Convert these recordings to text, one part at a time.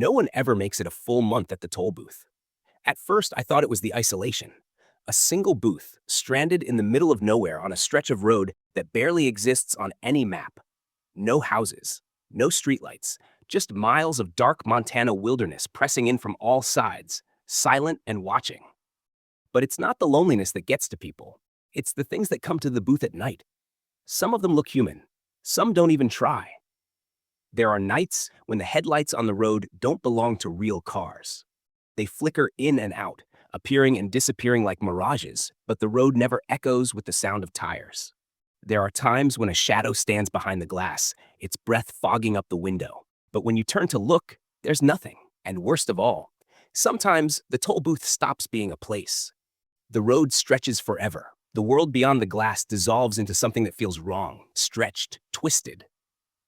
No one ever makes it a full month at the toll booth. At first, I thought it was the isolation. A single booth, stranded in the middle of nowhere on a stretch of road that barely exists on any map. No houses, no streetlights, just miles of dark Montana wilderness pressing in from all sides, silent and watching. But it's not the loneliness that gets to people. It's the things that come to the booth at night. Some of them look human. Some don't even try. There are nights when the headlights on the road don't belong to real cars. They flicker in and out, appearing and disappearing like mirages, but the road never echoes with the sound of tires. There are times when a shadow stands behind the glass, its breath fogging up the window. But when you turn to look, there's nothing. And worst of all, sometimes the toll booth stops being a place. The road stretches forever. The world beyond the glass dissolves into something that feels wrong, stretched, twisted.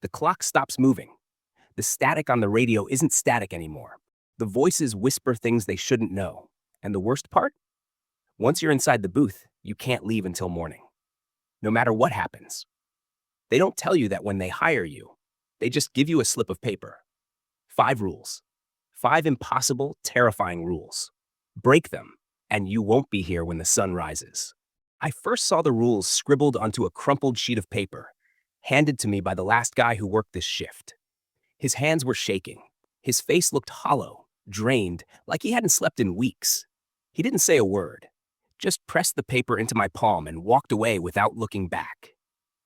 The clock stops moving. The static on the radio isn't static anymore. The voices whisper things they shouldn't know. And the worst part? Once you're inside the booth, you can't leave until morning. No matter what happens. They don't tell you that when they hire you. They just give you a slip of paper. 5 rules. 5 impossible, terrifying rules. Break them, and you won't be here when the sun rises. I first saw the rules scribbled onto a crumpled sheet of paper, handed to me by the last guy who worked this shift. His hands were shaking. His face looked hollow, drained, like he hadn't slept in weeks. He didn't say a word, just pressed the paper into my palm and walked away without looking back.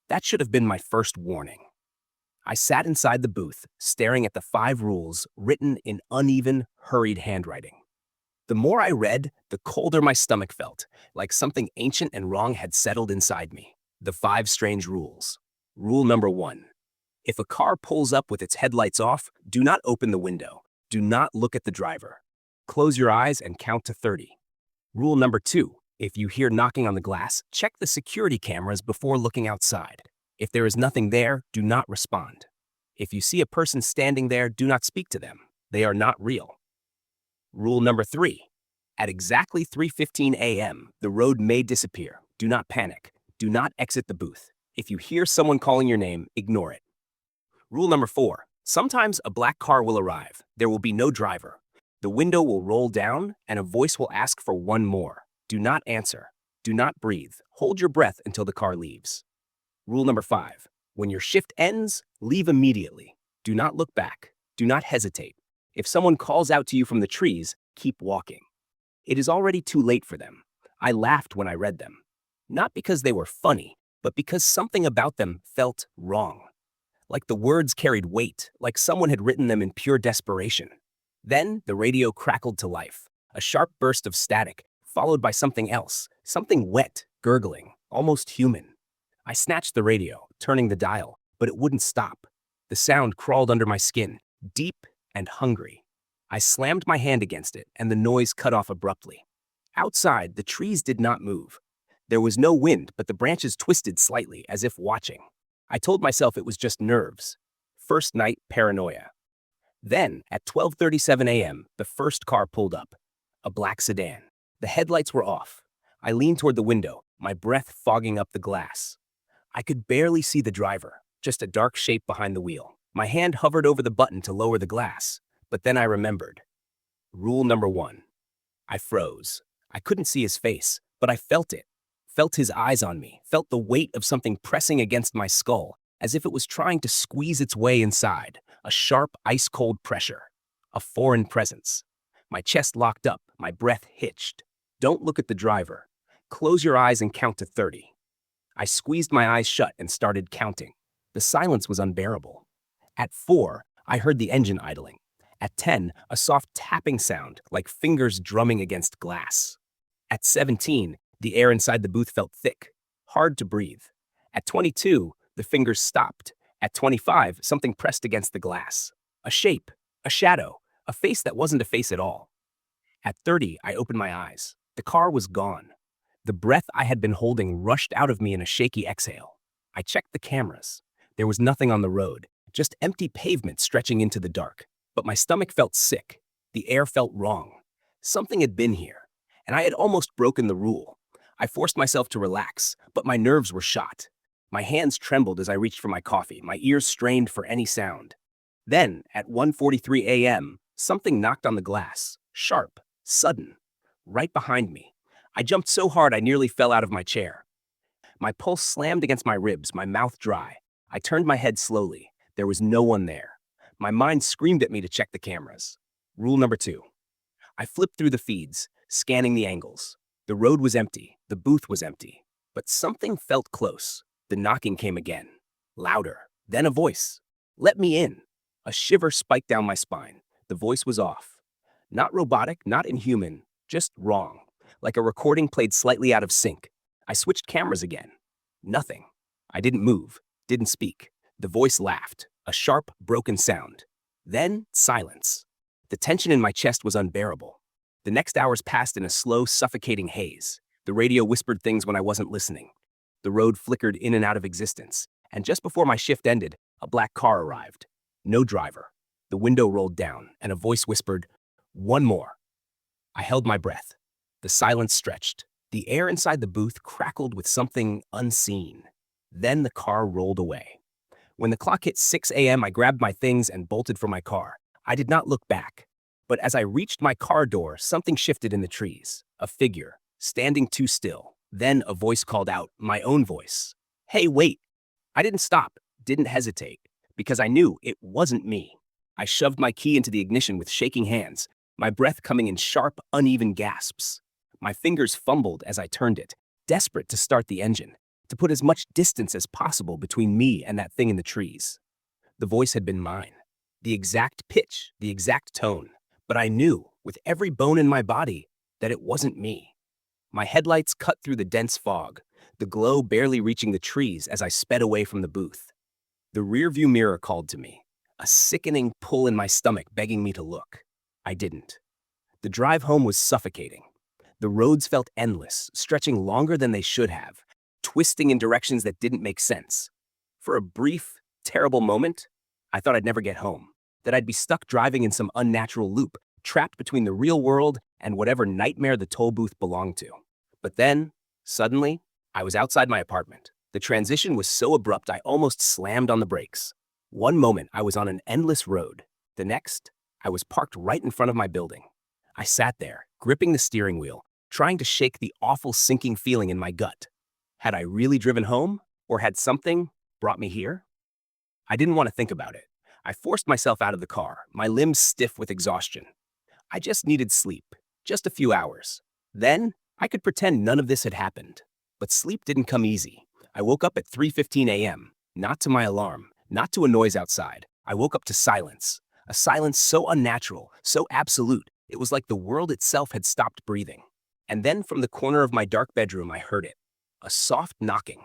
That should have been my first warning. I sat inside the booth, staring at the 5 rules written in uneven, hurried handwriting. The more I read, the colder my stomach felt, like something ancient and wrong had settled inside me. The 5 strange rules. Rule number 1. If a car pulls up with its headlights off, do not open the window. Do not look at the driver. Close your eyes and count to 30. Rule number 2. If you hear knocking on the glass, check the security cameras before looking outside. If there is nothing there, do not respond. If you see a person standing there, do not speak to them. They are not real. Rule number 3. At exactly 3:15 a.m., the road may disappear. Do not panic. Do not exit the booth. If you hear someone calling your name, ignore it. Rule number 4. Sometimes a black car will arrive. There will be no driver. The window will roll down, and a voice will ask for one more. Do not answer. Do not breathe. Hold your breath until the car leaves. Rule number 5. When your shift ends, leave immediately. Do not look back. Do not hesitate. If someone calls out to you from the trees, keep walking. It is already too late for them. I laughed when I read them. Not because they were funny, but because something about them felt wrong. Like the words carried weight, like someone had written them in pure desperation. Then the radio crackled to life. A sharp burst of static, followed by something else, something wet, gurgling, almost human. I snatched the radio, turning the dial, but it wouldn't stop. The sound crawled under my skin, deep and hungry. I slammed my hand against it, and the noise cut off abruptly. Outside, the trees did not move. There was no wind, but the branches twisted slightly, as if watching. I told myself it was just nerves. First night paranoia. Then, at 12:37 a.m., the first car pulled up. A black sedan. The headlights were off. I leaned toward the window, my breath fogging up the glass. I could barely see the driver, just a dark shape behind the wheel. My hand hovered over the button to lower the glass, but then I remembered. Rule number 1. I froze. I couldn't see his face, but I felt it. Felt his eyes on me, felt the weight of something pressing against my skull, as if it was trying to squeeze its way inside. A sharp, ice-cold pressure. A foreign presence. My chest locked up, my breath hitched. Don't look at the driver. Close your eyes and count to 30. I squeezed my eyes shut and started counting. The silence was unbearable. At 4, I heard the engine idling. At 10, a soft tapping sound, like fingers drumming against glass. At 17, the air inside the booth felt thick, hard to breathe. At 22, the fingers stopped. At 25, something pressed against the glass. A shape, a shadow, a face that wasn't a face at all. At 30, I opened my eyes. The car was gone. The breath I had been holding rushed out of me in a shaky exhale. I checked the cameras. There was nothing on the road, just empty pavement stretching into the dark. But my stomach felt sick. The air felt wrong. Something had been here, and I had almost broken the rule. I forced myself to relax, but my nerves were shot. My hands trembled as I reached for my coffee, my ears strained for any sound. Then, at 1:43 a.m., Something knocked on the glass, sharp, sudden, right behind me. I jumped so hard I nearly fell out of my chair. My pulse slammed against my ribs, my mouth dry. I turned my head slowly. There was no one there. My mind screamed at me to check the cameras. Rule number 2. I flipped through the feeds, scanning the angles. The road was empty. The booth was empty. But something felt close. The knocking came again. Louder. Then a voice. Let me in. A shiver spiked down my spine. The voice was off. Not robotic, not inhuman, just wrong. Like a recording played slightly out of sync. I switched cameras again. Nothing. I didn't move, didn't speak. The voice laughed, a sharp, broken sound. Then, silence. The tension in my chest was unbearable. The next hours passed in a slow, suffocating haze. The radio whispered things when I wasn't listening. The road flickered in and out of existence, and just before my shift ended, a black car arrived. No driver. The window rolled down, and a voice whispered, "One more." I held my breath. The silence stretched. The air inside the booth crackled with something unseen. Then the car rolled away. When the clock hit 6 a.m., I grabbed my things and bolted for my car. I did not look back. But as I reached my car door, something shifted in the trees. A figure, standing too still. Then a voice called out, my own voice. "Hey, wait." I didn't stop, didn't hesitate, because I knew it wasn't me. I shoved my key into the ignition with shaking hands, my breath coming in sharp, uneven gasps. My fingers fumbled as I turned it, desperate to start the engine, to put as much distance as possible between me and that thing in the trees. The voice had been mine. The exact pitch, the exact tone. But I knew, with every bone in my body, that it wasn't me. My headlights cut through the dense fog, the glow barely reaching the trees as I sped away from the booth. The rearview mirror called to me, a sickening pull in my stomach begging me to look. I didn't. The drive home was suffocating. The roads felt endless, stretching longer than they should have, twisting in directions that didn't make sense. For a brief, terrible moment, I thought I'd never get home, that I'd be stuck driving in some unnatural loop, trapped between the real world and whatever nightmare the toll booth belonged to. But then, suddenly, I was outside my apartment. The transition was so abrupt I almost slammed on the brakes. One moment I was on an endless road. The next, I was parked right in front of my building. I sat there, gripping the steering wheel, trying to shake the awful sinking feeling in my gut. Had I really driven home, or had something brought me here? I didn't want to think about it. I forced myself out of the car, my limbs stiff with exhaustion. I just needed sleep, just a few hours. Then, I could pretend none of this had happened. But sleep didn't come easy. I woke up at 3:15 a.m., not to my alarm, not to a noise outside. I woke up to silence, a silence so unnatural, so absolute, it was like the world itself had stopped breathing. And then from the corner of my dark bedroom, I heard it, a soft knocking.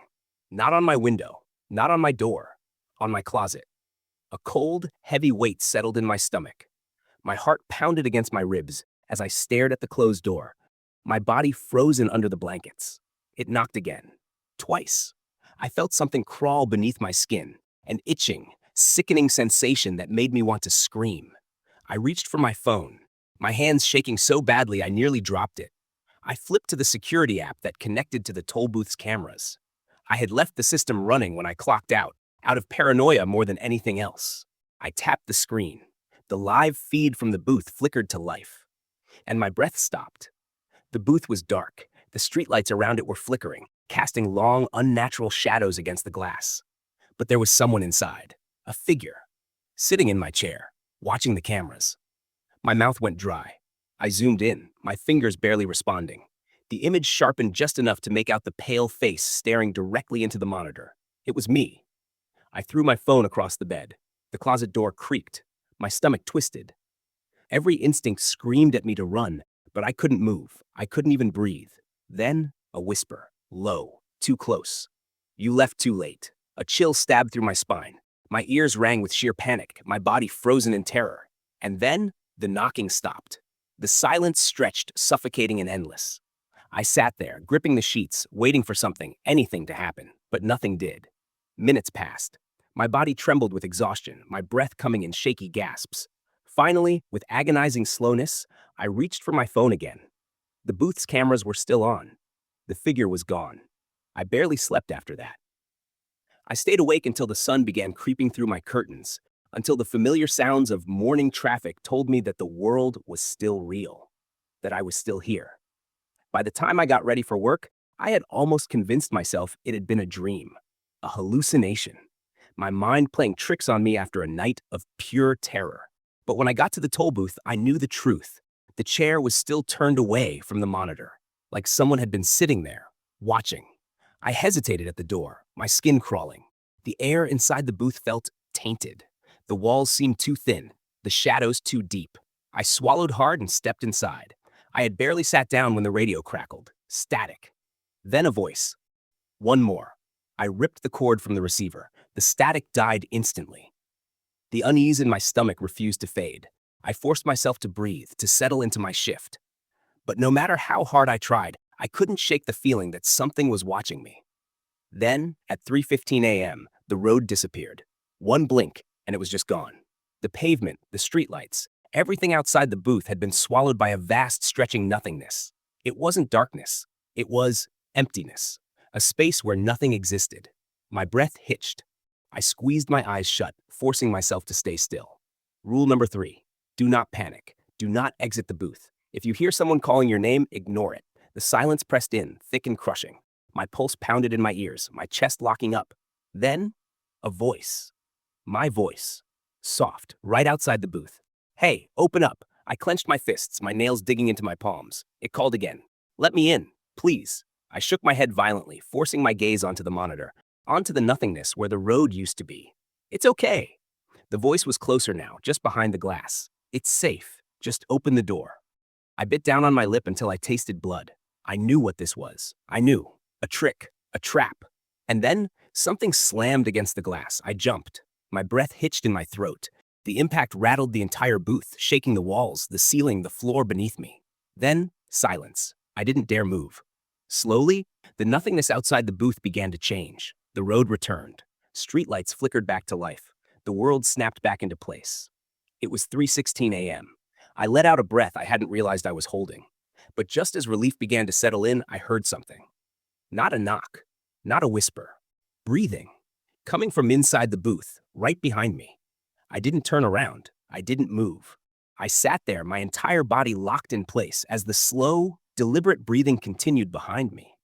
Not on my window, not on my door, on my closet. A cold, heavy weight settled in my stomach. My heart pounded against my ribs as I stared at the closed door, my body frozen under the blankets. It knocked again, twice. I felt something crawl beneath my skin, an itching, sickening sensation that made me want to scream. I reached for my phone, my hands shaking so badly I nearly dropped it. I flipped to the security app that connected to the toll booth's cameras. I had left the system running when I clocked out of paranoia more than anything else. I tapped the screen. The live feed from the booth flickered to life, and my breath stopped. The booth was dark. The streetlights around it were flickering, casting long, unnatural shadows against the glass. But there was someone inside, a figure, sitting in my chair, watching the cameras. My mouth went dry. I zoomed in, my fingers barely responding. The image sharpened just enough to make out the pale face staring directly into the monitor. It was me. I threw my phone across the bed. The closet door creaked. My stomach twisted. Every instinct screamed at me to run, but I couldn't move. I couldn't even breathe. Then, a whisper, low, too close. "You left too late." A chill stabbed through my spine. My ears rang with sheer panic, my body frozen in terror. And then, the knocking stopped. The silence stretched, suffocating and endless. I sat there, gripping the sheets, waiting for something, anything to happen, but nothing did. Minutes passed. My body trembled with exhaustion, my breath coming in shaky gasps. Finally, with agonizing slowness, I reached for my phone again. The booth's cameras were still on. The figure was gone. I barely slept after that. I stayed awake until the sun began creeping through my curtains, until the familiar sounds of morning traffic told me that the world was still real, that I was still here. By the time I got ready for work, I had almost convinced myself it had been a dream, a hallucination, my mind playing tricks on me after a night of pure terror. But when I got to the toll booth, I knew the truth. The chair was still turned away from the monitor, like someone had been sitting there, watching. I hesitated at the door, my skin crawling. The air inside the booth felt tainted. The walls seemed too thin, the shadows too deep. I swallowed hard and stepped inside. I had barely sat down when the radio crackled. Static. Then a voice. One more. I ripped the cord from the receiver. The static died instantly. The unease in my stomach refused to fade. I forced myself to breathe, to settle into my shift. But no matter how hard I tried, I couldn't shake the feeling that something was watching me. Then, at 3:15 a.m., the road disappeared. One blink, and it was just gone. The pavement, the streetlights, everything outside the booth had been swallowed by a vast stretching nothingness. It wasn't darkness. It was emptiness, a space where nothing existed. My breath hitched. I squeezed my eyes shut, forcing myself to stay still. Rule number 3, do not panic. Do not exit the booth. If you hear someone calling your name, ignore it. The silence pressed in, thick and crushing. My pulse pounded in my ears, my chest locking up. Then, a voice. My voice. Soft, right outside the booth. Hey, open up. I clenched my fists, my nails digging into my palms. It called again. Let me in, please. I shook my head violently, forcing my gaze onto the monitor, onto the nothingness where the road used to be. It's okay. The voice was closer now, just behind the glass. It's safe. Just open the door. I bit down on my lip until I tasted blood. I knew what this was. I knew. A trick. A trap. And then, something slammed against the glass. I jumped. My breath hitched in my throat. The impact rattled the entire booth, shaking the walls, the ceiling, the floor beneath me. Then, silence. I didn't dare move. Slowly, the nothingness outside the booth began to change. The road returned. Streetlights flickered back to life. The world snapped back into place. It was 3:16 a.m. I let out a breath I hadn't realized I was holding. But just as relief began to settle in, I heard something. Not a knock. Not a whisper. Breathing. Coming from inside the booth, right behind me. I didn't turn around. I didn't move. I sat there, my entire body locked in place as the slow, deliberate breathing continued behind me.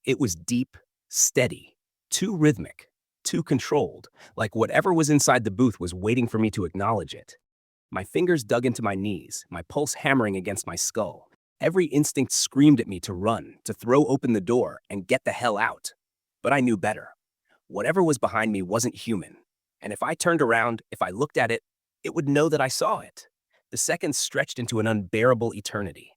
It was deep, steady, too rhythmic, too controlled, like whatever was inside the booth was waiting for me to acknowledge it. My fingers dug into my knees, my pulse hammering against my skull. Every instinct screamed at me to run, to throw open the door, and get the hell out. But I knew better. Whatever was behind me wasn't human. And if I turned around, if I looked at it, it would know that I saw it. The seconds stretched into an unbearable eternity.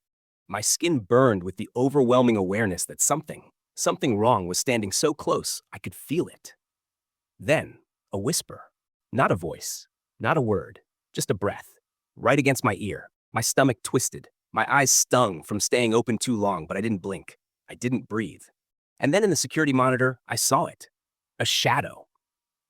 My skin burned with the overwhelming awareness that something wrong was standing so close I could feel it. Then, a whisper. Not a voice, not a word, just a breath. Right against my ear, my stomach twisted. My eyes stung from staying open too long, but I didn't blink. I didn't breathe. And then in the security monitor, I saw it. A shadow.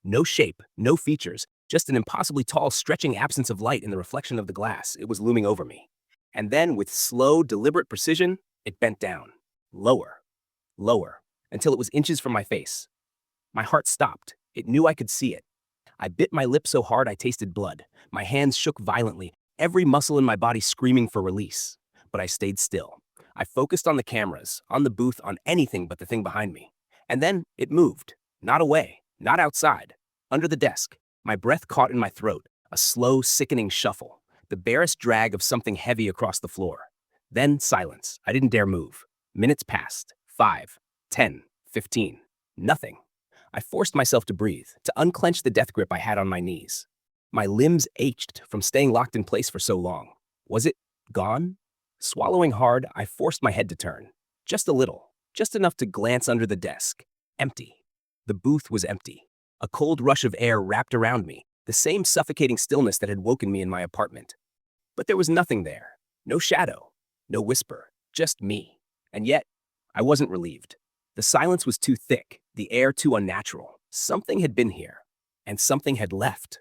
No shape, no features, just an impossibly tall, stretching absence of light in the reflection of the glass. It was looming over me. And then, with slow, deliberate precision, it bent down. Lower. Lower. Until it was inches from my face. My heart stopped. It knew I could see it. I bit my lip so hard I tasted blood. My hands shook violently, every muscle in my body screaming for release. But I stayed still. I focused on the cameras, on the booth, on anything but the thing behind me. And then it moved. Not away. Not outside. Under the desk. My breath caught in my throat. A slow, sickening shuffle. The barest drag of something heavy across the floor. Then silence. I didn't dare move. Minutes passed. 5, 10, 15. Nothing. I forced myself to breathe, to unclench the death grip I had on my knees. My limbs ached from staying locked in place for so long. Was it gone? Swallowing hard, I forced my head to turn. Just a little. Just enough to glance under the desk. Empty. The booth was empty. A cold rush of air wrapped around me, the same suffocating stillness that had woken me in my apartment. But there was nothing there. No shadow. No whisper. Just me. And yet, I wasn't relieved. The silence was too thick, the air too unnatural. Something had been here, and something had left.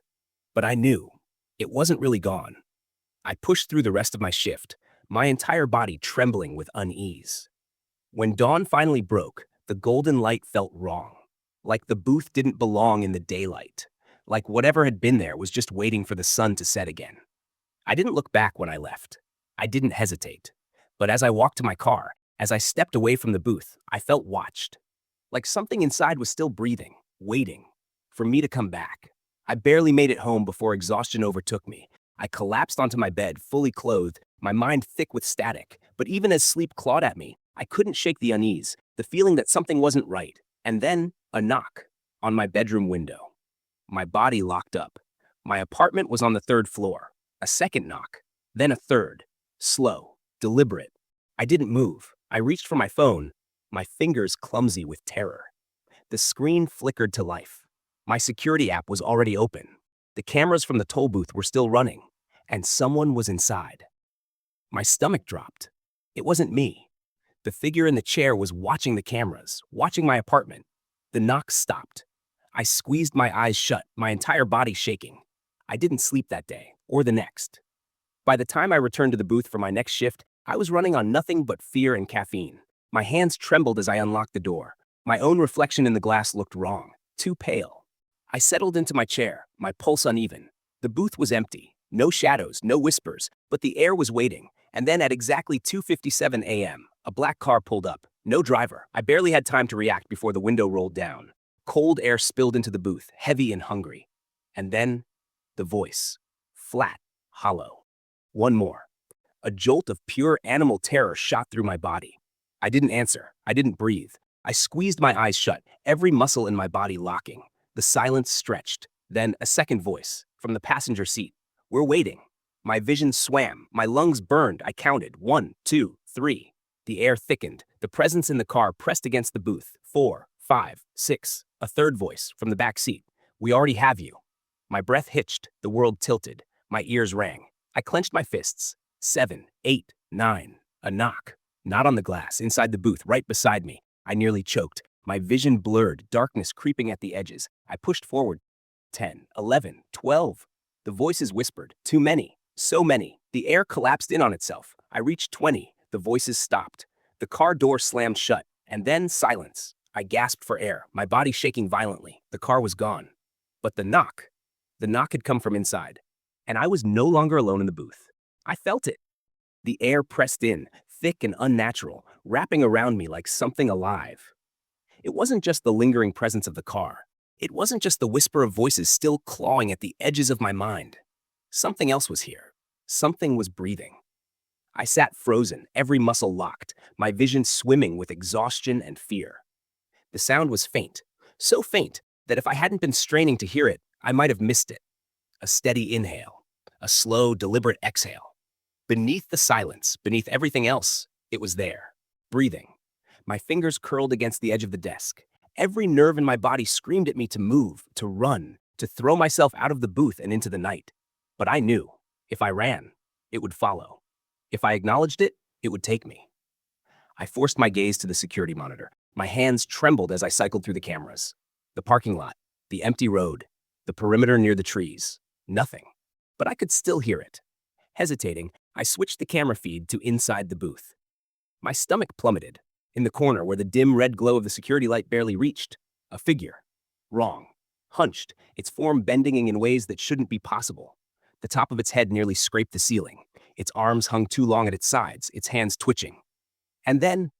But I knew. It wasn't really gone. I pushed through the rest of my shift, my entire body trembling with unease. When dawn finally broke, the golden light felt wrong. Like the booth didn't belong in the daylight. like whatever had been there was just waiting for the sun to set again. I didn't look back when I left. I didn't hesitate. But as I walked to my car, as I stepped away from the booth, I felt watched. Like something inside was still breathing, waiting for me to come back. I barely made it home before exhaustion overtook me. I collapsed onto my bed, fully clothed, my mind thick with static. But even as sleep clawed at me, I couldn't shake the unease, the feeling that something wasn't right. And then, a knock on my bedroom window. My body locked up. My apartment was on the third floor. A second knock, then a third. Slow, deliberate. I didn't move. I reached for my phone, my fingers clumsy with terror. The screen flickered to life. My security app was already open. The cameras from the toll booth were still running, and someone was inside. My stomach dropped. It wasn't me. The figure in the chair was watching the cameras, watching my apartment. The knock stopped. I squeezed my eyes shut, my entire body shaking. I didn't sleep that day, or the next. By the time I returned to the booth for my next shift, I was running on nothing but fear and caffeine. My hands trembled as I unlocked the door. My own reflection in the glass looked wrong, too pale. I settled into my chair, my pulse uneven. The booth was empty. No shadows, no whispers, but the air was waiting. And then at exactly 2:57 a.m., a black car pulled up. No driver. I barely had time to react before the window rolled down. Cold air spilled into the booth, heavy and hungry. And then, the voice. Flat, hollow. One more. A jolt of pure animal terror shot through my body. I didn't answer. I didn't breathe. I squeezed my eyes shut, every muscle in my body locking. The silence stretched. Then a second voice, from the passenger seat. We're waiting. My vision swam. My lungs burned. I counted. 1, 2, 3. The air thickened. The presence in the car pressed against the booth. 4, 5, 6. A third voice, from the back seat. We already have you. My breath hitched. The world tilted. My ears rang. I clenched my fists. 7, 8, 9. A knock. Not on the glass, inside the booth, right beside me. I nearly choked. My vision blurred, darkness creeping at the edges. I pushed forward. 10, 11, 12. The voices whispered. Too many. So many. The air collapsed in on itself. I reached 20. The voices stopped. The car door slammed shut. And then silence. I gasped for air, my body shaking violently. The car was gone. But the knock had come from inside. And I was no longer alone in the booth. I felt it. The air pressed in, thick and unnatural, wrapping around me like something alive. It wasn't just the lingering presence of the car. It wasn't just the whisper of voices still clawing at the edges of my mind. Something else was here. Something was breathing. I sat frozen, every muscle locked, my vision swimming with exhaustion and fear. The sound was faint, so faint that if I hadn't been straining to hear it, I might have missed it. A steady inhale, a slow, deliberate exhale. Beneath the silence, beneath everything else, it was there, breathing. My fingers curled against the edge of the desk. Every nerve in my body screamed at me to move, to run, to throw myself out of the booth and into the night. But I knew, if I ran, it would follow. If I acknowledged it, it would take me. I forced my gaze to the security monitor. My hands trembled as I cycled through the cameras. The parking lot, the empty road, the perimeter near the trees. Nothing. But I could still hear it. Hesitating, I switched the camera feed to inside the booth. My stomach plummeted. In the corner where the dim red glow of the security light barely reached, a figure. Wrong. Hunched, its form bending in ways that shouldn't be possible. The top of its head nearly scraped the ceiling. Its arms hung too long at its sides, its hands twitching. And then,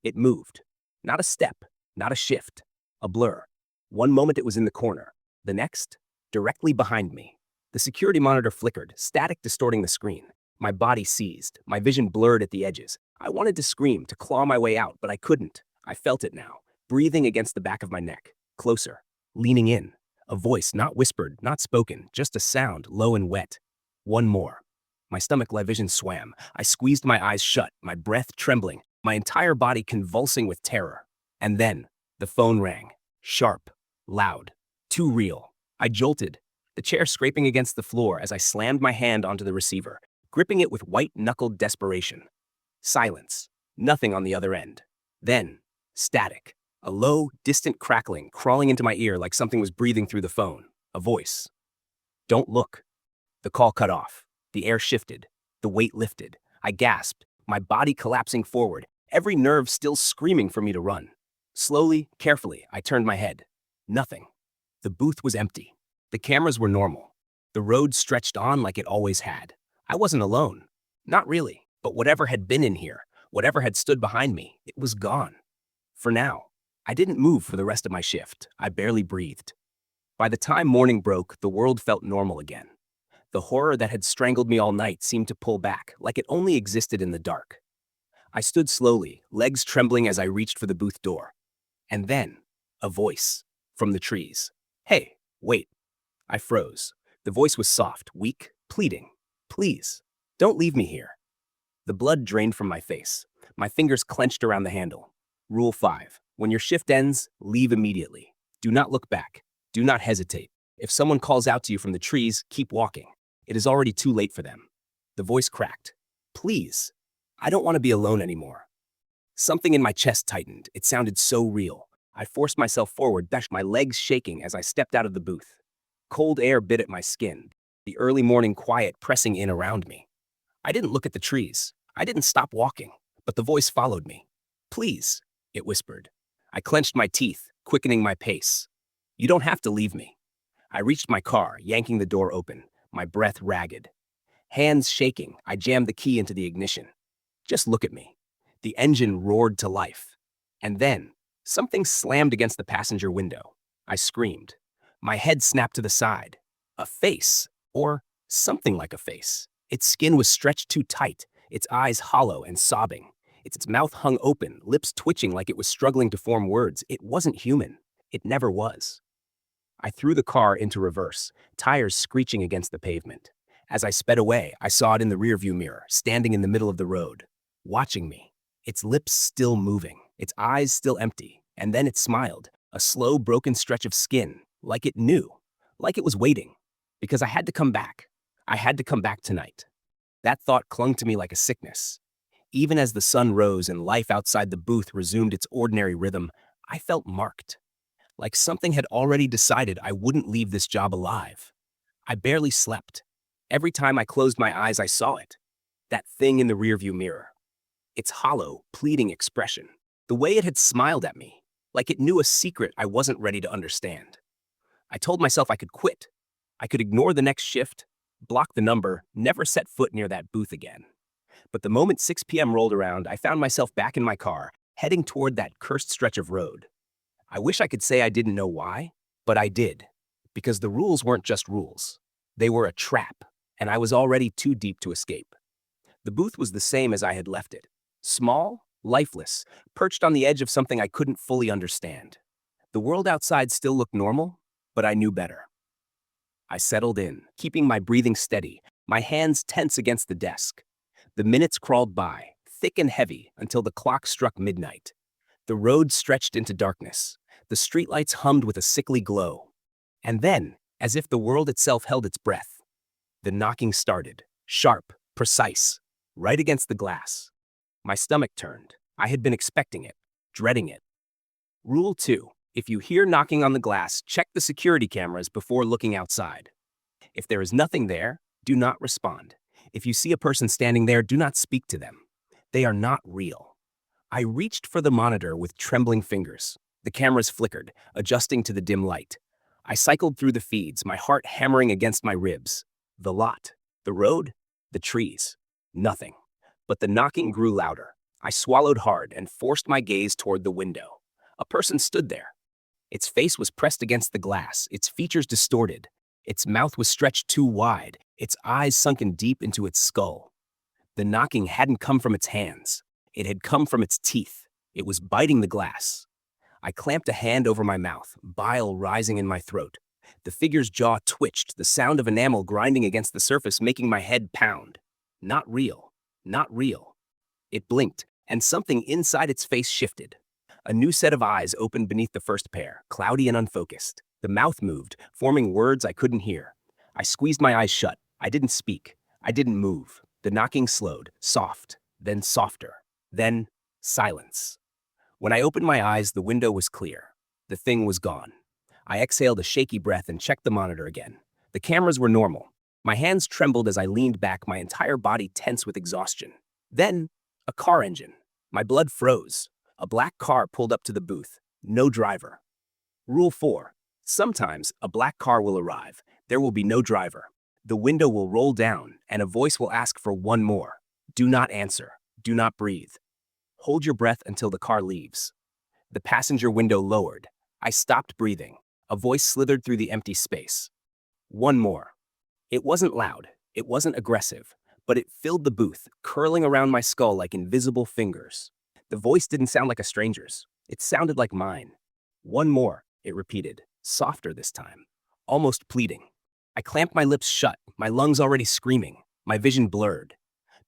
it moved. Not a step, not a shift. A blur. One moment it was in the corner. The next, directly behind me. The security monitor flickered, static distorting the screen. My body seized, my vision blurred at the edges. I wanted to scream, to claw my way out, but I couldn't. I felt it now, breathing against the back of my neck. Closer, leaning in. A voice, not whispered, not spoken, just a sound, low and wet. One more. My stomach, my vision swam. I squeezed my eyes shut, my breath trembling, my entire body convulsing with terror. And then, the phone rang. Sharp, loud, too real. I jolted, the chair scraping against the floor as I slammed my hand onto the receiver, gripping it with white-knuckled desperation. Silence. Nothing on the other end. Then, static. A low, distant crackling crawling into my ear like something was breathing through the phone. A voice. Don't look. The call cut off. The air shifted. The weight lifted. I gasped, my body collapsing forward, every nerve still screaming for me to run. Slowly, carefully, I turned my head. Nothing. The booth was empty. The cameras were normal. The road stretched on like it always had. I wasn't alone. Not really. But whatever had been in here, whatever had stood behind me, it was gone. For now. I didn't move for the rest of my shift. I barely breathed. By the time morning broke, the world felt normal again. The horror that had strangled me all night seemed to pull back, like it only existed in the dark. I stood slowly, legs trembling as I reached for the booth door. And then, a voice. From the trees. Hey, wait. I froze. The voice was soft, weak, pleading. Please, don't leave me here. The blood drained from my face. My fingers clenched around the handle. Rule 5. When your shift ends, leave immediately. Do not look back. Do not hesitate. If someone calls out to you from the trees, keep walking. It is already too late for them. The voice cracked. Please. I don't want to be alone anymore. Something in my chest tightened. It sounded so real. I forced myself forward, my legs shaking as I stepped out of the booth. Cold air bit at my skin, the early morning quiet pressing in around me. I didn't look at the trees. I didn't stop walking, but the voice followed me. Please, it whispered. I clenched my teeth, quickening my pace. You don't have to leave me. I reached my car, yanking the door open, my breath ragged. Hands shaking, I jammed the key into the ignition. Just look at me. The engine roared to life. And then, something slammed against the passenger window. I screamed. My head snapped to the side. A face, or something like a face. Its skin was stretched too tight, its eyes hollow and sobbing. Its mouth hung open, lips twitching like it was struggling to form words. It wasn't human. It never was. I threw the car into reverse, tires screeching against the pavement. As I sped away, I saw it in the rearview mirror, standing in the middle of the road, watching me. Its lips still moving, its eyes still empty, and then it smiled, a slow, broken stretch of skin, like it knew, like it was waiting. Because I had to come back. I had to come back tonight. That thought clung to me like a sickness. Even as the sun rose and life outside the booth resumed its ordinary rhythm, I felt marked. Like something had already decided I wouldn't leave this job alive. I barely slept. Every time I closed my eyes, I saw it. That thing in the rearview mirror. Its hollow, pleading expression. The way it had smiled at me, like it knew a secret I wasn't ready to understand. I told myself I could quit. I could ignore the next shift, block the number, never set foot near that booth again. But the moment 6 p.m. rolled around, I found myself back in my car, heading toward that cursed stretch of road. I wish I could say I didn't know why, but I did. Because the rules weren't just rules. They were a trap, and I was already too deep to escape. The booth was the same as I had left it. Small, lifeless, perched on the edge of something I couldn't fully understand. The world outside still looked normal, but I knew better. I settled in, keeping my breathing steady, my hands tense against the desk. The minutes crawled by, thick and heavy, until the clock struck midnight. The road stretched into darkness. The streetlights hummed with a sickly glow. And then, as if the world itself held its breath, the knocking started, sharp, precise, right against the glass. My stomach turned. I had been expecting it, dreading it. Rule 2. If you hear knocking on the glass, check the security cameras before looking outside. If there is nothing there, do not respond. If you see a person standing there, do not speak to them. They are not real. I reached for the monitor with trembling fingers. The cameras flickered, adjusting to the dim light. I cycled through the feeds, my heart hammering against my ribs. The lot, the road, the trees. Nothing. But the knocking grew louder. I swallowed hard and forced my gaze toward the window. A person stood there. Its face was pressed against the glass, its features distorted. Its mouth was stretched too wide, its eyes sunken deep into its skull. The knocking hadn't come from its hands. It had come from its teeth. It was biting the glass. I clamped a hand over my mouth, bile rising in my throat. The figure's jaw twitched, the sound of enamel grinding against the surface making my head pound. Not real. Not real. It blinked, and something inside its face shifted. A new set of eyes opened beneath the first pair, cloudy and unfocused. The mouth moved, forming words I couldn't hear. I squeezed my eyes shut. I didn't speak. I didn't move. The knocking slowed, soft, then softer, then silence. When I opened my eyes, the window was clear. The thing was gone. I exhaled a shaky breath and checked the monitor again. The cameras were normal. My hands trembled as I leaned back, my entire body tense with exhaustion. Then, a car engine. My blood froze. A black car pulled up to the booth. No driver. Rule 4. Sometimes a black car will arrive. There will be no driver. The window will roll down, and a voice will ask for one more. Do not answer. Do not breathe. Hold your breath until the car leaves. The passenger window lowered. I stopped breathing. A voice slithered through the empty space. One more. It wasn't loud. It wasn't aggressive. But it filled the booth, curling around my skull like invisible fingers. The voice didn't sound like a stranger's. It sounded like mine. One more, it repeated, softer this time, almost pleading. I clamped my lips shut, my lungs already screaming, my vision blurred.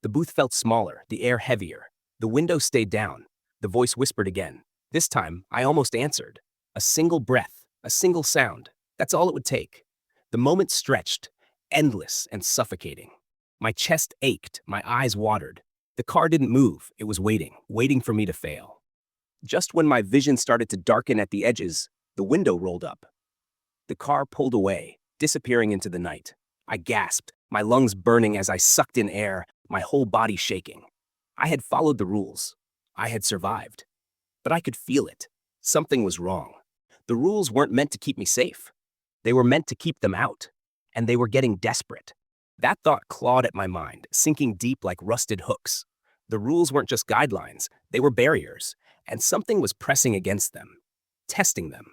The booth felt smaller, the air heavier. The window stayed down. The voice whispered again. This time, I almost answered. A single breath, a single sound. That's all it would take. The moment stretched, endless and suffocating. My chest ached, my eyes watered. The car didn't move, it was waiting for me to fail. Just when my vision started to darken at the edges, the window rolled up. The car pulled away, disappearing into the night. I gasped, my lungs burning as I sucked in air, my whole body shaking. I had followed the rules. I had survived. But I could feel it. Something was wrong. The rules weren't meant to keep me safe. They were meant to keep them out. And they were getting desperate. That thought clawed at my mind, sinking deep like rusted hooks. The rules weren't just guidelines, they were barriers, and something was pressing against them, testing them,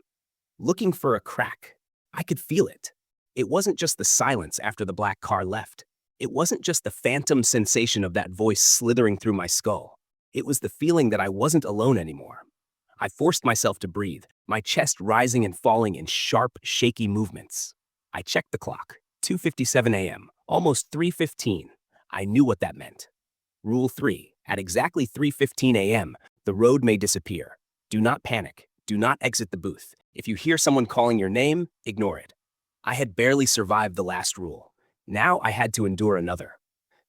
looking for a crack. I could feel it. It wasn't just the silence after the black car left. It wasn't just the phantom sensation of that voice slithering through my skull. It was the feeling that I wasn't alone anymore. I forced myself to breathe, my chest rising and falling in sharp, shaky movements. I checked the clock. 2:57 a.m., almost 3:15. I knew what that meant. Rule 3. At exactly 3:15 a.m., the road may disappear. Do not panic. Do not exit the booth. If you hear someone calling your name, ignore it. I had barely survived the last rule. Now I had to endure another.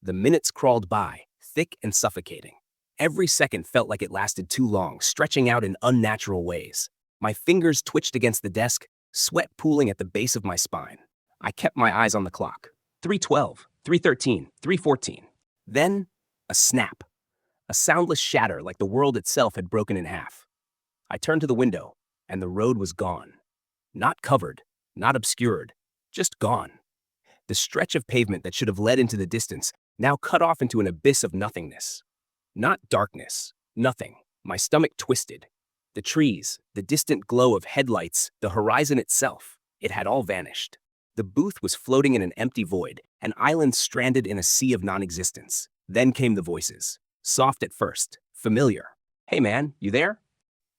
The minutes crawled by, thick and suffocating. Every second felt like it lasted too long, stretching out in unnatural ways. My fingers twitched against the desk, sweat pooling at the base of my spine. I kept my eyes on the clock. 3:12, 3:13, 3:14. Then, a snap. A soundless shatter like the world itself had broken in half. I turned to the window, and the road was gone. Not covered, not obscured, just gone. The stretch of pavement that should have led into the distance now cut off into an abyss of nothingness. Not darkness, nothing. My stomach twisted. The trees, the distant glow of headlights, the horizon itself, it had all vanished. The booth was floating in an empty void, an island stranded in a sea of non-existence. Then came the voices. Soft at first, familiar. Hey man, you there?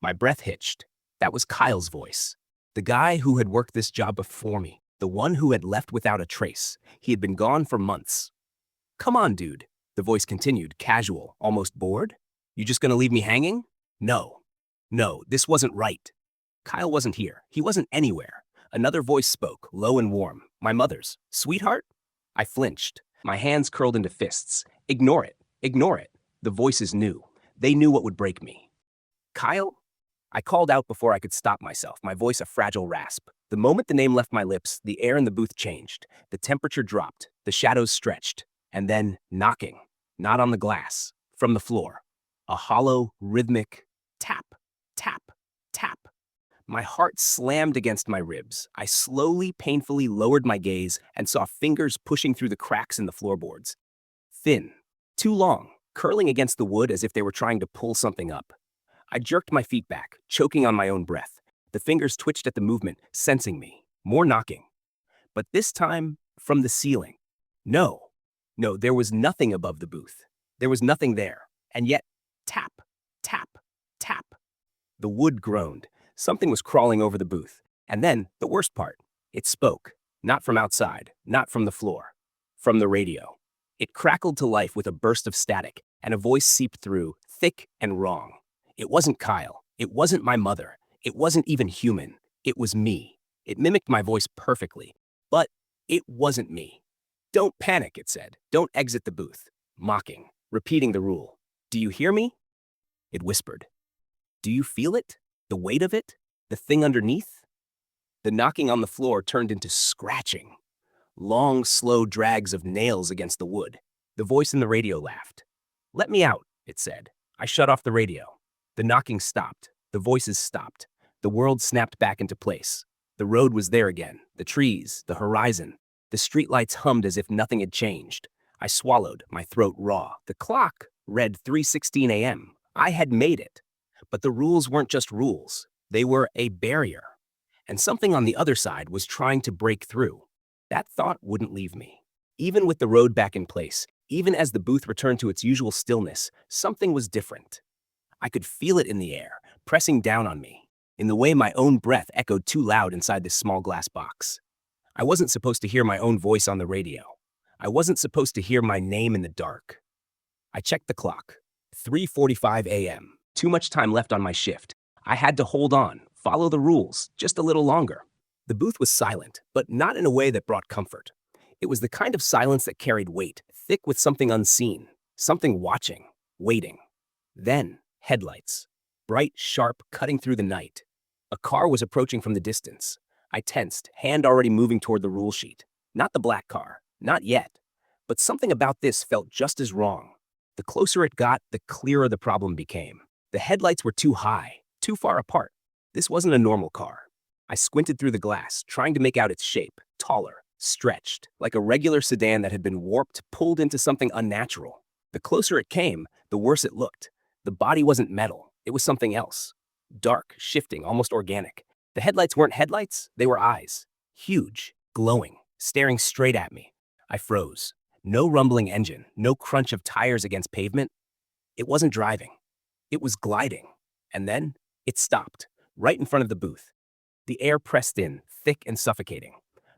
My breath hitched. That was Kyle's voice. The guy who had worked this job before me. The one who had left without a trace. He had been gone for months. Come on, dude. The voice continued, casual, almost bored. You just gonna leave me hanging? No. No, this wasn't right. Kyle wasn't here. He wasn't anywhere. Another voice spoke, low and warm. My mother's. Sweetheart? I flinched. My hands curled into fists. Ignore it. Ignore it. The voices knew. They knew what would break me. Kyle? I called out before I could stop myself, my voice a fragile rasp. The moment the name left my lips, the air in the booth changed. The temperature dropped. The shadows stretched. And then, knocking. Not on the glass. From the floor. A hollow, rhythmic tap, tap, tap. My heart slammed against my ribs. I slowly, painfully lowered my gaze and saw fingers pushing through the cracks in the floorboards. Thin. Too long. Curling against the wood as if they were trying to pull something up. I jerked my feet back, choking on my own breath. The fingers twitched at the movement, sensing me. More knocking. But this time, from the ceiling. No. No, there was nothing above the booth. There was nothing there. And yet, tap, tap, tap. The wood groaned. Something was crawling over the booth. And then, the worst part, it spoke. Not from outside, not from the floor. From the radio. It crackled to life with a burst of static, and a voice seeped through, thick and wrong. It wasn't Kyle. It wasn't my mother. It wasn't even human. It was me. It mimicked my voice perfectly. But it wasn't me. Don't panic, it said. Don't exit the booth. Mocking, repeating the rule. Do you hear me? It whispered. Do you feel it? The weight of it? The thing underneath? The knocking on the floor turned into scratching. Long, slow drags of nails against the wood. The voice in the radio laughed. Let me out, it said. I shut off the radio. The knocking stopped. The voices stopped. The world snapped back into place. The road was there again, the trees, the horizon. The streetlights hummed as if nothing had changed. I swallowed, my throat raw. The clock read 3:16 a.m. I had made it. But the rules weren't just rules. They were a barrier. And something on the other side was trying to break through. That thought wouldn't leave me. Even with the road back in place, even as the booth returned to its usual stillness, something was different. I could feel it in the air, pressing down on me, in the way my own breath echoed too loud inside this small glass box. I wasn't supposed to hear my own voice on the radio. I wasn't supposed to hear my name in the dark. I checked the clock. 3:45 a.m. Too much time left on my shift. I had to hold on, follow the rules, just a little longer. The booth was silent, but not in a way that brought comfort. It was the kind of silence that carried weight, thick with something unseen, something watching, waiting. Then, headlights. Bright, sharp, cutting through the night. A car was approaching from the distance. I tensed, hand already moving toward the rule sheet. Not the black car, not yet. But something about this felt just as wrong. The closer it got, the clearer the problem became. The headlights were too high, too far apart. This wasn't a normal car. I squinted through the glass, trying to make out its shape, taller, stretched, like a regular sedan that had been warped, pulled into something unnatural. The closer it came, the worse it looked. The body wasn't metal, it was something else. Dark, shifting, almost organic. The headlights weren't headlights, they were eyes. Huge, glowing, staring straight at me. I froze. No rumbling engine, no crunch of tires against pavement. It wasn't driving. It was gliding. And then, it stopped, right in front of the booth. The air pressed in, thick and suffocating.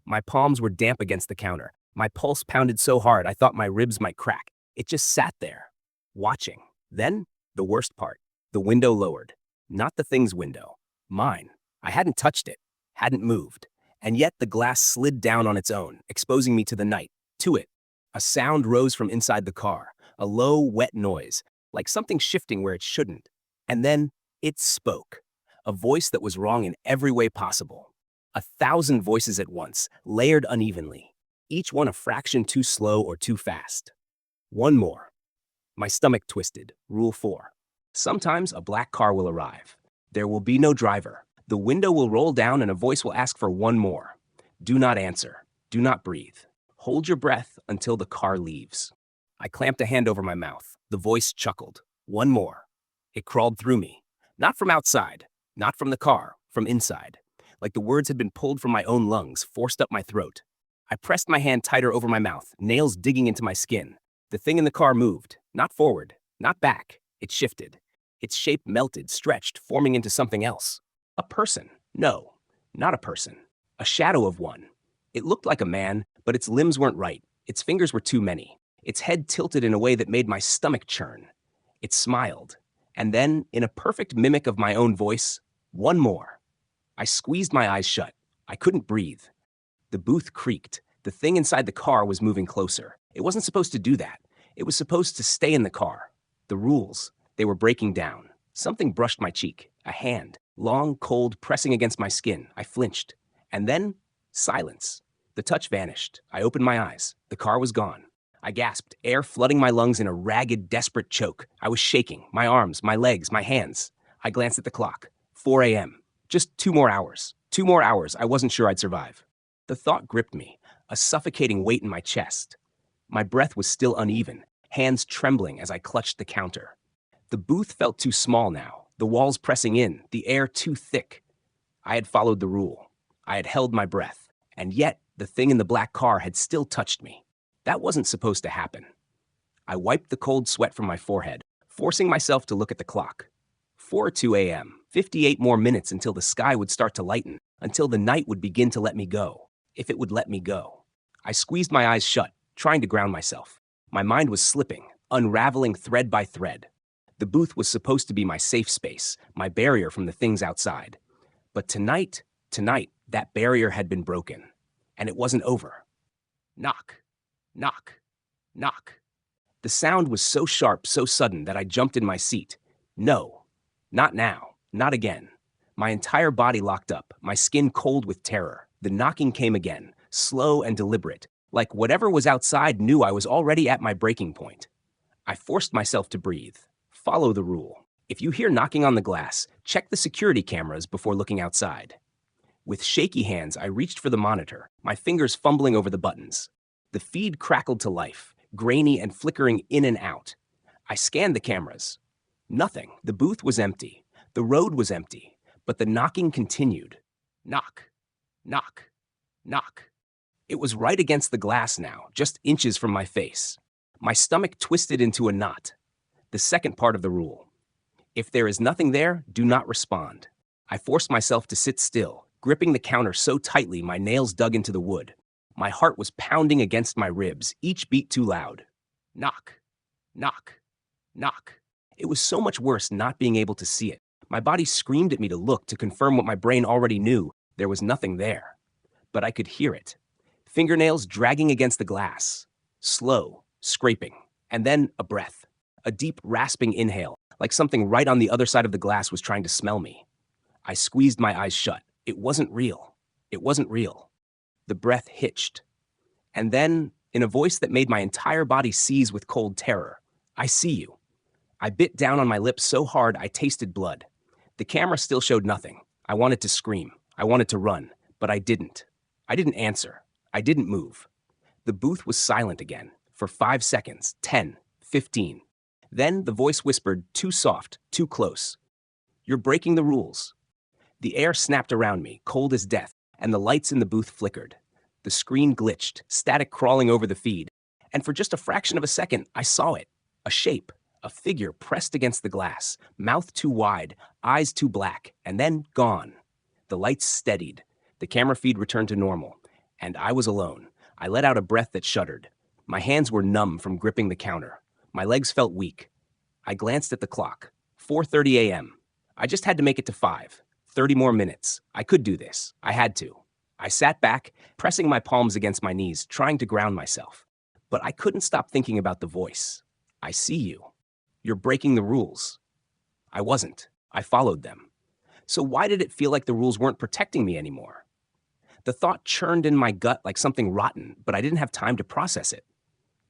My palms were damp against the counter. My pulse pounded so hard I thought my ribs might crack. It just sat there, watching. Then, the worst part. The window lowered. Not the thing's window. Mine. I hadn't touched it, hadn't moved. And yet the glass slid down on its own, exposing me to the night, to it. A sound rose from inside the car, a low, wet noise, like something shifting where it shouldn't. And then, it spoke. A voice that was wrong in every way possible. 1,000 voices at once, layered unevenly, each one a fraction too slow or too fast. One more. My stomach twisted. Rule 4. Sometimes a black car will arrive. There will be no driver. The window will roll down and a voice will ask for one more. Do not answer. Do not breathe. Hold your breath until the car leaves. I clamped a hand over my mouth. The voice chuckled. One more. It crawled through me. Not from outside. Not from the car. From inside. Like the words had been pulled from my own lungs, forced up my throat. I pressed my hand tighter over my mouth, nails digging into my skin. The thing in the car moved. Not forward. Not back. It shifted. Its shape melted, stretched, forming into something else. A person. No, not a person. A shadow of one. It looked like a man, but its limbs weren't right. Its fingers were too many. Its head tilted in a way that made my stomach churn. It smiled. And then, in a perfect mimic of my own voice, one more. I squeezed my eyes shut. I couldn't breathe. The booth creaked. The thing inside the car was moving closer. It wasn't supposed to do that. It was supposed to stay in the car. The rules. They were breaking down. Something brushed my cheek. A hand. Long, cold, pressing against my skin. I flinched. And then, silence. The touch vanished. I opened my eyes. The car was gone. I gasped, air flooding my lungs in a ragged, desperate choke. I was shaking. My arms, my legs, my hands. I glanced at the clock. 4 a.m. Just 2 more hours. 2 more hours. I wasn't sure I'd survive. The thought gripped me, a suffocating weight in my chest. My breath was still uneven, hands trembling as I clutched the counter. The booth felt too small now, the walls pressing in, the air too thick. I had followed the rule. I had held my breath, and yet the thing in the black car had still touched me. That wasn't supposed to happen. I wiped the cold sweat from my forehead, forcing myself to look at the clock. 4:02 a.m., 58 more minutes until the sky would start to lighten, until the night would begin to let me go, if it would let me go. I squeezed my eyes shut, trying to ground myself. My mind was slipping, unraveling thread by thread. The booth was supposed to be my safe space, my barrier from the things outside. But tonight, that barrier had been broken. And it wasn't over. Knock, knock, knock. The sound was so sharp, so sudden that I jumped in my seat. No, not now, not again. My entire body locked up, my skin cold with terror. The knocking came again, slow and deliberate, like whatever was outside knew I was already at my breaking point. I forced myself to breathe. Follow the rule. If you hear knocking on the glass, check the security cameras before looking outside. With shaky hands, I reached for the monitor, my fingers fumbling over the buttons. The feed crackled to life, grainy and flickering in and out. I scanned the cameras. Nothing. The booth was empty. The road was empty. But the knocking continued. Knock, knock, knock. It was right against the glass now, just inches from my face. My stomach twisted into a knot. The second part of the rule. If there is nothing there, do not respond. I forced myself to sit still, gripping the counter so tightly my nails dug into the wood. My heart was pounding against my ribs, each beat too loud. Knock, knock, knock. It was so much worse not being able to see it. My body screamed at me to look to confirm what my brain already knew. There was nothing there. But I could hear it. Fingernails dragging against the glass. Slow, scraping. And then a breath. A deep, rasping inhale, like something right on the other side of the glass was trying to smell me. I squeezed my eyes shut. It wasn't real. It wasn't real. The breath hitched. And then, in a voice that made my entire body seize with cold terror, I see you. I bit down on my lips so hard I tasted blood. The camera still showed nothing. I wanted to scream. I wanted to run. But I didn't. I didn't answer. I didn't move. The booth was silent again, for 5 seconds, 10, 15. Then the voice whispered, too soft, too close. You're breaking the rules. The air snapped around me, cold as death, and the lights in the booth flickered. The screen glitched, static crawling over the feed, and for just a fraction of a second, I saw it. A shape, a figure pressed against the glass, mouth too wide, eyes too black, and then gone. The lights steadied. The camera feed returned to normal, and I was alone. I let out a breath that shuddered. My hands were numb from gripping the counter. My legs felt weak. I glanced at the clock. 4:30 a.m. I just had to make it to 5. 30 more minutes. I could do this. I had to. I sat back, pressing my palms against my knees, trying to ground myself. But I couldn't stop thinking about the voice. I see you. You're breaking the rules. I wasn't. I followed them. So why did it feel like the rules weren't protecting me anymore? The thought churned in my gut like something rotten, but I didn't have time to process it.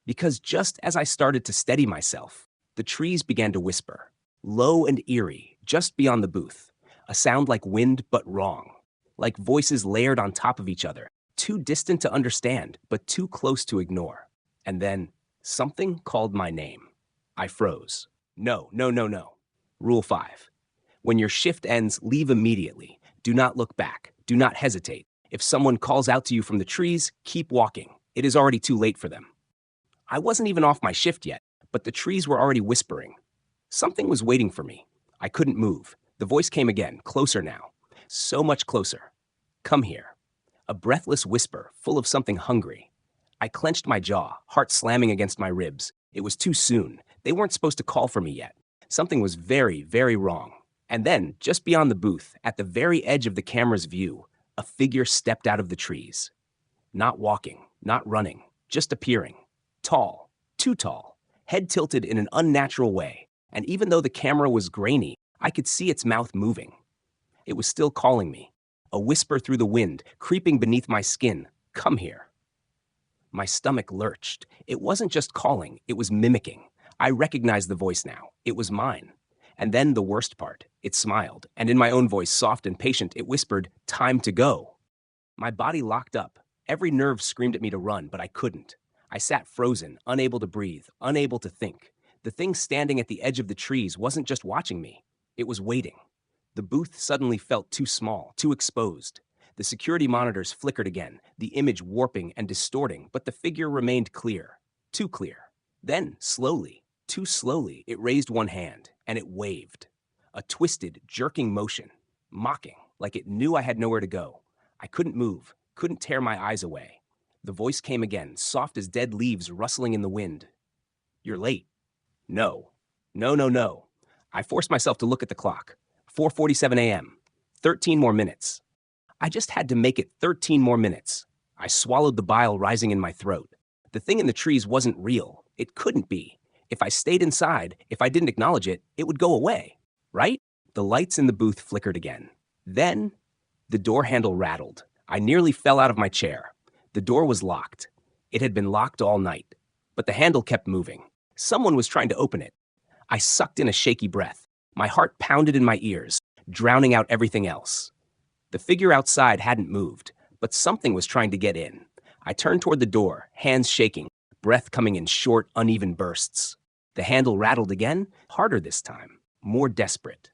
Because just as I started to steady myself, the trees began to whisper, low and eerie, just beyond the booth, a sound like wind but wrong, like voices layered on top of each other, too distant to understand, but too close to ignore. And then, something called my name. I froze. No, no, no, no. Rule 5. When your shift ends, leave immediately. Do not look back. Do not hesitate. If someone calls out to you from the trees, keep walking. It is already too late for them. I wasn't even off my shift yet, but the trees were already whispering. Something was waiting for me. I couldn't move. The voice came again, closer now. So much closer. Come here. A breathless whisper, full of something hungry. I clenched my jaw, heart slamming against my ribs. It was too soon. They weren't supposed to call for me yet. Something was very, very wrong. And then, just beyond the booth, at the very edge of the camera's view, a figure stepped out of the trees. Not walking, not running, just appearing. Tall, too tall, head tilted in an unnatural way, and even though the camera was grainy, I could see its mouth moving. It was still calling me, a whisper through the wind, creeping beneath my skin, come here. My stomach lurched. It wasn't just calling, it was mimicking. I recognized the voice now. It was mine. And then the worst part, it smiled, and in my own voice, soft and patient, it whispered, time to go. My body locked up. Every nerve screamed at me to run, but I couldn't. I sat frozen, unable to breathe, unable to think. The thing standing at the edge of the trees wasn't just watching me. It was waiting. The booth suddenly felt too small, too exposed. The security monitors flickered again, the image warping and distorting, but the figure remained clear. Too clear. Then, slowly, too slowly, it raised one hand, and it waved. A twisted, jerking motion, mocking, like it knew I had nowhere to go. I couldn't move, couldn't tear my eyes away. The voice came again, soft as dead leaves rustling in the wind. You're late. No. No, no, no. I forced myself to look at the clock. 4:47 a.m. 13 more minutes. I just had to make it 13 more minutes. I swallowed the bile rising in my throat. The thing in the trees wasn't real. It couldn't be. If I stayed inside, if I didn't acknowledge it, it would go away, right? The lights in the booth flickered again. Then, the door handle rattled. I nearly fell out of my chair. The door was locked. It had been locked all night, but the handle kept moving. Someone was trying to open it. I sucked in a shaky breath. My heart pounded in my ears, drowning out everything else. The figure outside hadn't moved, but something was trying to get in. I turned toward the door, hands shaking, breath coming in short, uneven bursts. The handle rattled again, harder this time, more desperate.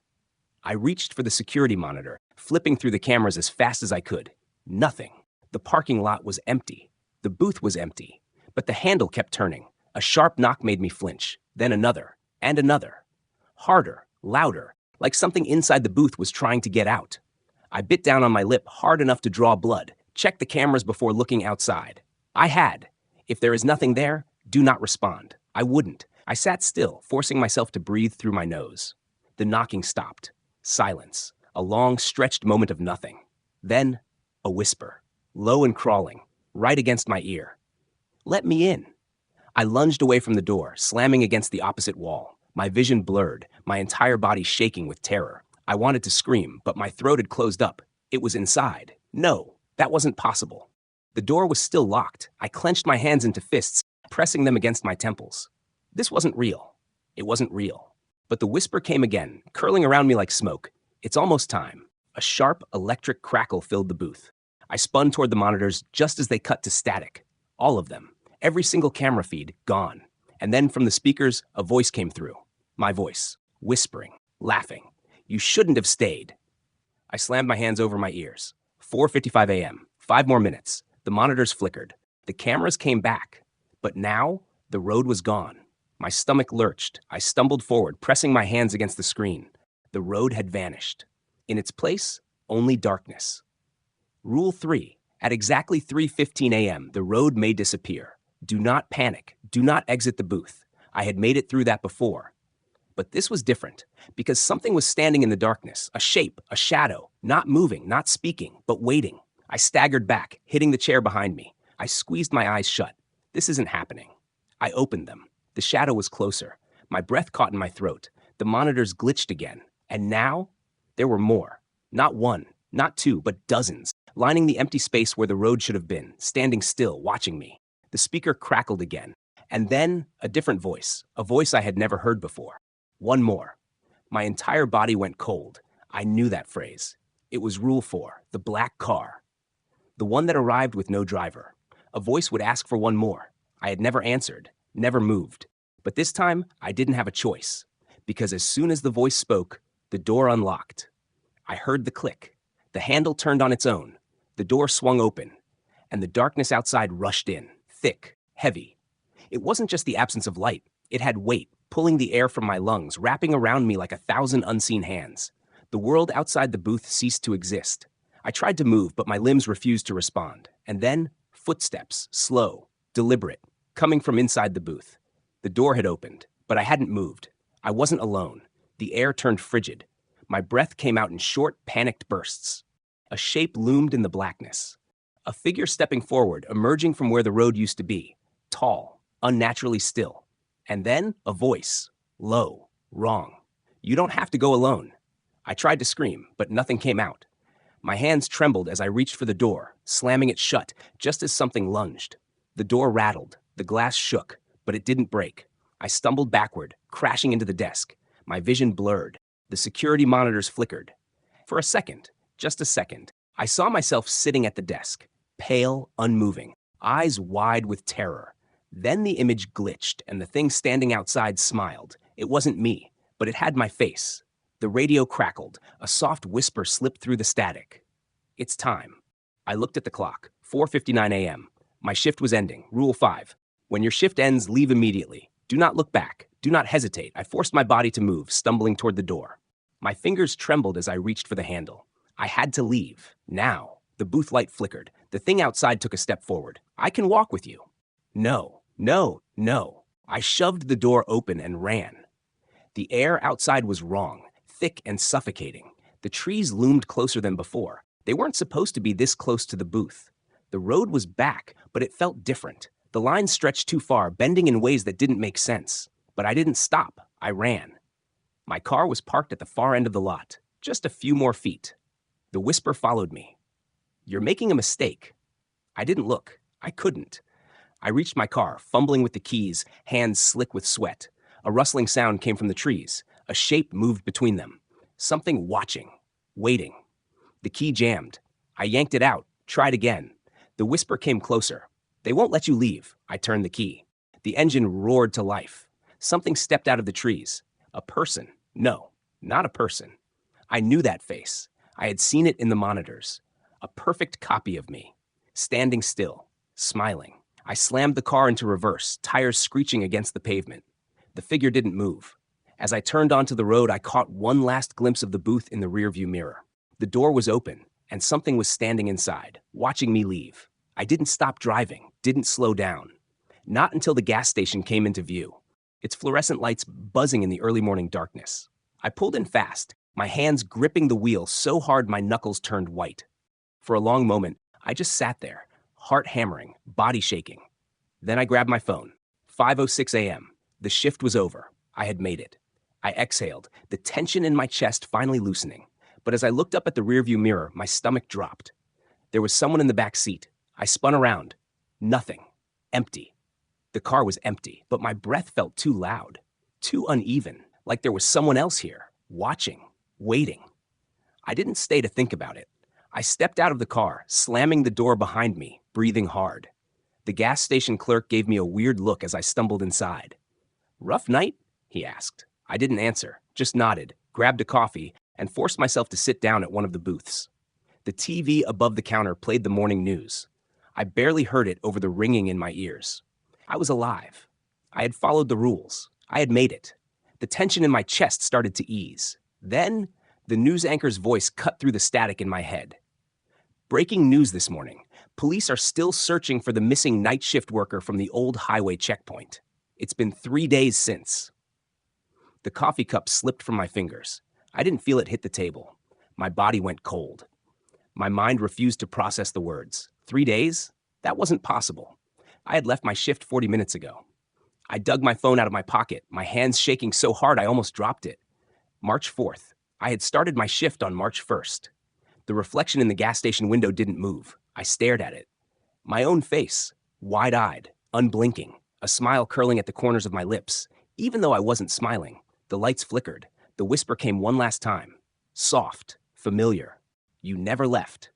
I reached for the security monitor, flipping through the cameras as fast as I could. Nothing. The parking lot was empty. The booth was empty. But the handle kept turning. A sharp knock made me flinch, then another, and another. Harder, louder, like something inside the booth was trying to get out. I bit down on my lip hard enough to draw blood, checked the cameras before looking outside. I had. If there is nothing there, do not respond. I wouldn't. I sat still, forcing myself to breathe through my nose. The knocking stopped. Silence. A long, stretched moment of nothing. Then, a whisper, low and crawling, right against my ear. Let me in. I lunged away from the door, slamming against the opposite wall. My vision blurred, my entire body shaking with terror. I wanted to scream, but my throat had closed up. It was inside. No, that wasn't possible. The door was still locked. I clenched my hands into fists, pressing them against my temples. This wasn't real. It wasn't real. But the whisper came again, curling around me like smoke. It's almost time. A sharp, electric crackle filled the booth. I spun toward the monitors just as they cut to static. All of them. Every single camera feed, gone. And then from the speakers, a voice came through. My voice, whispering, laughing. You shouldn't have stayed. I slammed my hands over my ears. 4:55 a.m. 5 more minutes. The monitors flickered. The cameras came back. But now, the road was gone. My stomach lurched. I stumbled forward, pressing my hands against the screen. The road had vanished. In its place, only darkness. Rule 3. At exactly 3:15 a.m., the road may disappear. Do not panic. Do not exit the booth. I had made it through that before. But this was different, because something was standing in the darkness, a shape, a shadow, not moving, not speaking, but waiting. I staggered back, hitting the chair behind me. I squeezed my eyes shut. This isn't happening. I opened them. The shadow was closer. My breath caught in my throat. The monitors glitched again. And now, there were more. Not one, not two, but dozens, lining the empty space where the road should have been, standing still, watching me. The speaker crackled again. And then, a different voice, a voice I had never heard before. One more. My entire body went cold. I knew that phrase. It was Rule 4, the black car. The one that arrived with no driver. A voice would ask for one more. I had never answered, never moved. But this time, I didn't have a choice. Because as soon as the voice spoke, the door unlocked. I heard the click. The handle turned on its own. The door swung open. And the darkness outside rushed in, thick, heavy. It wasn't just the absence of light. It had weight, pulling the air from my lungs, wrapping around me like 1,000 unseen hands. The world outside the booth ceased to exist. I tried to move, but my limbs refused to respond. And then, footsteps, slow, deliberate, coming from inside the booth. The door had opened, but I hadn't moved. I wasn't alone. The air turned frigid. My breath came out in short, panicked bursts. A shape loomed in the blackness. A figure stepping forward, emerging from where the road used to be. Tall, unnaturally still. And then, a voice. Low, wrong. You don't have to go alone. I tried to scream, but nothing came out. My hands trembled as I reached for the door, slamming it shut, just as something lunged. The door rattled, the glass shook, but it didn't break. I stumbled backward, crashing into the desk. My vision blurred. The security monitors flickered. For a second, just a second, I saw myself sitting at the desk, pale, unmoving, eyes wide with terror. Then the image glitched, and the thing standing outside smiled. It wasn't me, but it had my face. The radio crackled. A soft whisper slipped through the static. It's time. I looked at the clock. 4:59 a.m. My shift was ending. Rule 5. When your shift ends, leave immediately. Do not look back. Do not hesitate. I forced my body to move, stumbling toward the door. My fingers trembled as I reached for the handle. I had to leave. Now. The booth light flickered. The thing outside took a step forward. I can walk with you. No, no, no. I shoved the door open and ran. The air outside was wrong, thick and suffocating. The trees loomed closer than before. They weren't supposed to be this close to the booth. The road was back, but it felt different. The lines stretched too far, bending in ways that didn't make sense. But I didn't stop. I ran. My car was parked at the far end of the lot, just a few more feet. The whisper followed me. You're making a mistake. I didn't look. I couldn't. I reached my car, fumbling with the keys, hands slick with sweat. A rustling sound came from the trees. A shape moved between them. Something watching, waiting. The key jammed. I yanked it out, tried again. The whisper came closer. They won't let you leave. I turned the key. The engine roared to life. Something stepped out of the trees. A person. No, not a person. I knew that face. I had seen it in the monitors. A perfect copy of me. Standing still, smiling. I slammed the car into reverse, tires screeching against the pavement. The figure didn't move. As I turned onto the road, I caught one last glimpse of the booth in the rearview mirror. The door was open, and something was standing inside, watching me leave. I didn't stop driving, didn't slow down. Not until the gas station came into view, its fluorescent lights buzzing in the early morning darkness. I pulled in fast, my hands gripping the wheel so hard my knuckles turned white. For a long moment, I just sat there, heart hammering, body shaking. Then I grabbed my phone. 5:06 a.m. The shift was over. I had made it. I exhaled, the tension in my chest finally loosening. But as I looked up at the rearview mirror, my stomach dropped. There was someone in the back seat. I spun around. Nothing. Empty. The car was empty, but my breath felt too loud, too uneven, like there was someone else here, watching, waiting. I didn't stay to think about it. I stepped out of the car, slamming the door behind me, breathing hard. The gas station clerk gave me a weird look as I stumbled inside. "Rough night?" he asked. I didn't answer, just nodded, grabbed a coffee, and forced myself to sit down at one of the booths. The TV above the counter played the morning news. I barely heard it over the ringing in my ears. I was alive. I had followed the rules. I had made it. The tension in my chest started to ease. Then, the news anchor's voice cut through the static in my head. "Breaking news this morning. Police are still searching for the missing night shift worker from the old highway checkpoint. It's been 3 days since." The coffee cup slipped from my fingers. I didn't feel it hit the table. My body went cold. My mind refused to process the words. 3 days? That wasn't possible. I had left my shift 40 minutes ago. I dug my phone out of my pocket, my hands shaking so hard I almost dropped it. March 4th. I had started my shift on March 1st. The reflection in the gas station window didn't move. I stared at it. My own face, wide-eyed, unblinking, a smile curling at the corners of my lips. Even though I wasn't smiling, the lights flickered. The whisper came one last time. Soft, familiar. "You never left."